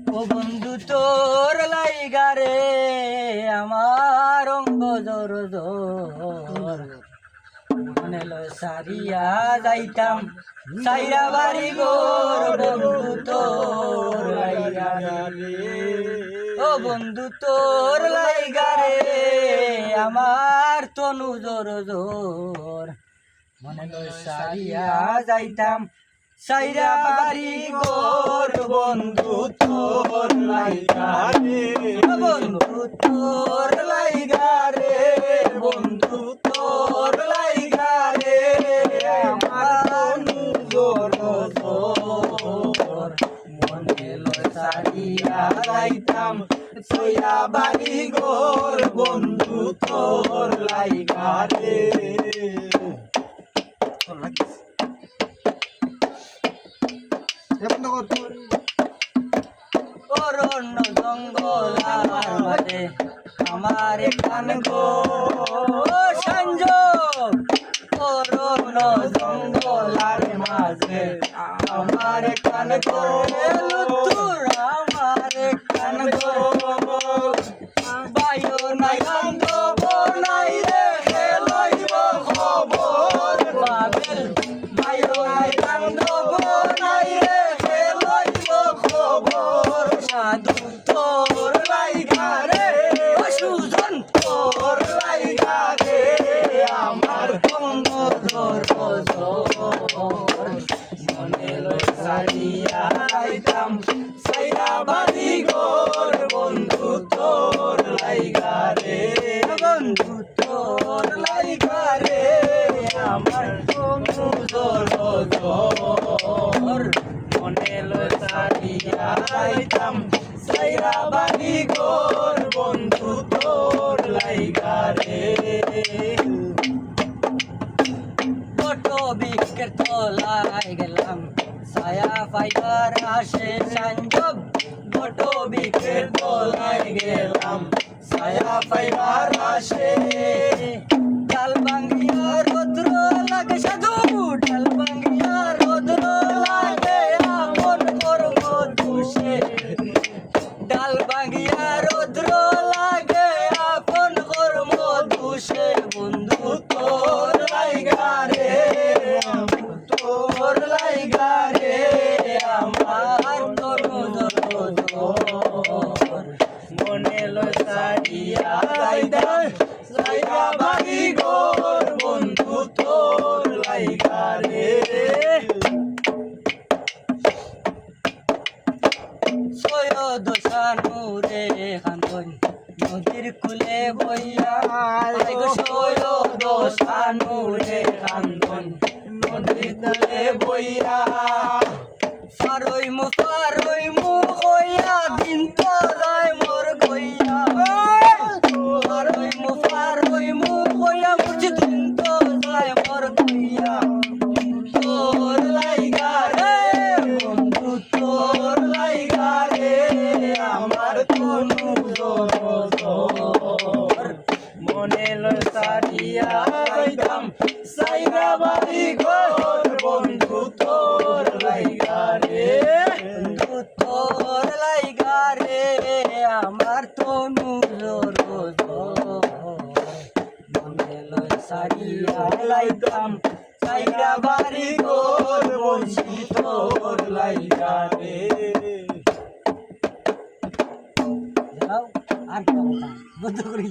ও বন্ধু তোর লাইগা রে আমার অঙ্গ জোর জোর মনে লয় সারিয়া যাইতাম সাইরা বাড়ি গোর বন্ধু তোর লাইগা রে ও বন্ধু তোর লাইগা রে আমার তনু জোর জোর মনে লয় সারিয়া যাইতাম সাইরা বাড়ি গোর বন্ধু তোর লাইগা রে বন্ধু তোর লাইগা রে বন্ধু তোর লাইগা রে আমার জোর জোর মনে লয় সারিয়া যাইতাম সাইরা বাড়ি গোর বন্ধু তোর লাইগা রে অরণ্য জঙ্গলার মাঝে আমার কান গো সংযোগ অরণ্য জঙ্গলার মাঝে আমার কান গো লুতুর আমার কান গো বায়ু নাই গন্ধ নাই রে লইব খবর পাবেল বায়ু নাই গন্ধ নাই রে লইব খবর সাধু তোর লাইগা রে সুজন তোর লাইগা রে আমার অঙ্গ জোর জোর মনে লয় সারিয়া যাইতাম সাইরা বাড়ি গোর বন্ধু তোর লাইগা রে বন্ধু তোর লাইগা রে আমার অঙ্গ জোর জোর মনে লয় সারিয়া যাইতাম সাইরা বাড়ি গোর বন্ধু তোর লাইগা রে ফটো বিকের তলায় গেলাম ছায়া পাইবার আসে সংযোগ ফটো বিকের তলায় গেলাম ছায়া পাইবার আসে ডাল ভাঙ্গিয়া রৌদ্র লাগে সাধু ডাল ভাঙ্গিয়া রৌদ্র লাগে আপন কর্ম দুষে ডাল ভাঙ্গিয়া রৌদ্র লাগে আপন কর্ম দুষে বন্ধু তোর লাইগা রে তোর লাইগা রে আমার তনু জোর মনে লয় সারিয়া যাইতাম সাইরা বাড়ি গোর বন্ধু তোর লাইগা রে সৈয়দ শানুরে কান্দন নদীর কুলে বইয়া সৈয়দ শানুরে কান্দন নদীর কুলে বইয়া পারই মু হইয়া দিন তো যায় মোর গইয়া পারই মু হইয়া মুঝে দিন তো যায় মোর গইয়া তোর লাইগা রে বন্ধু তোর লাইগা রে আমার তনু জোর জোর মনে লয় সারিয়া যাইতাম সাইরা বাড়ি গোর বন্ধু তোর লাইগা রে বন্ধু তোর লাইগা রে আমার তনু জোর জোর মনে লয় সারিয়া যাইতাম সাইরা বাড়ি গোর বন্ধু তোর লাইগা রে আর বন্ধ করি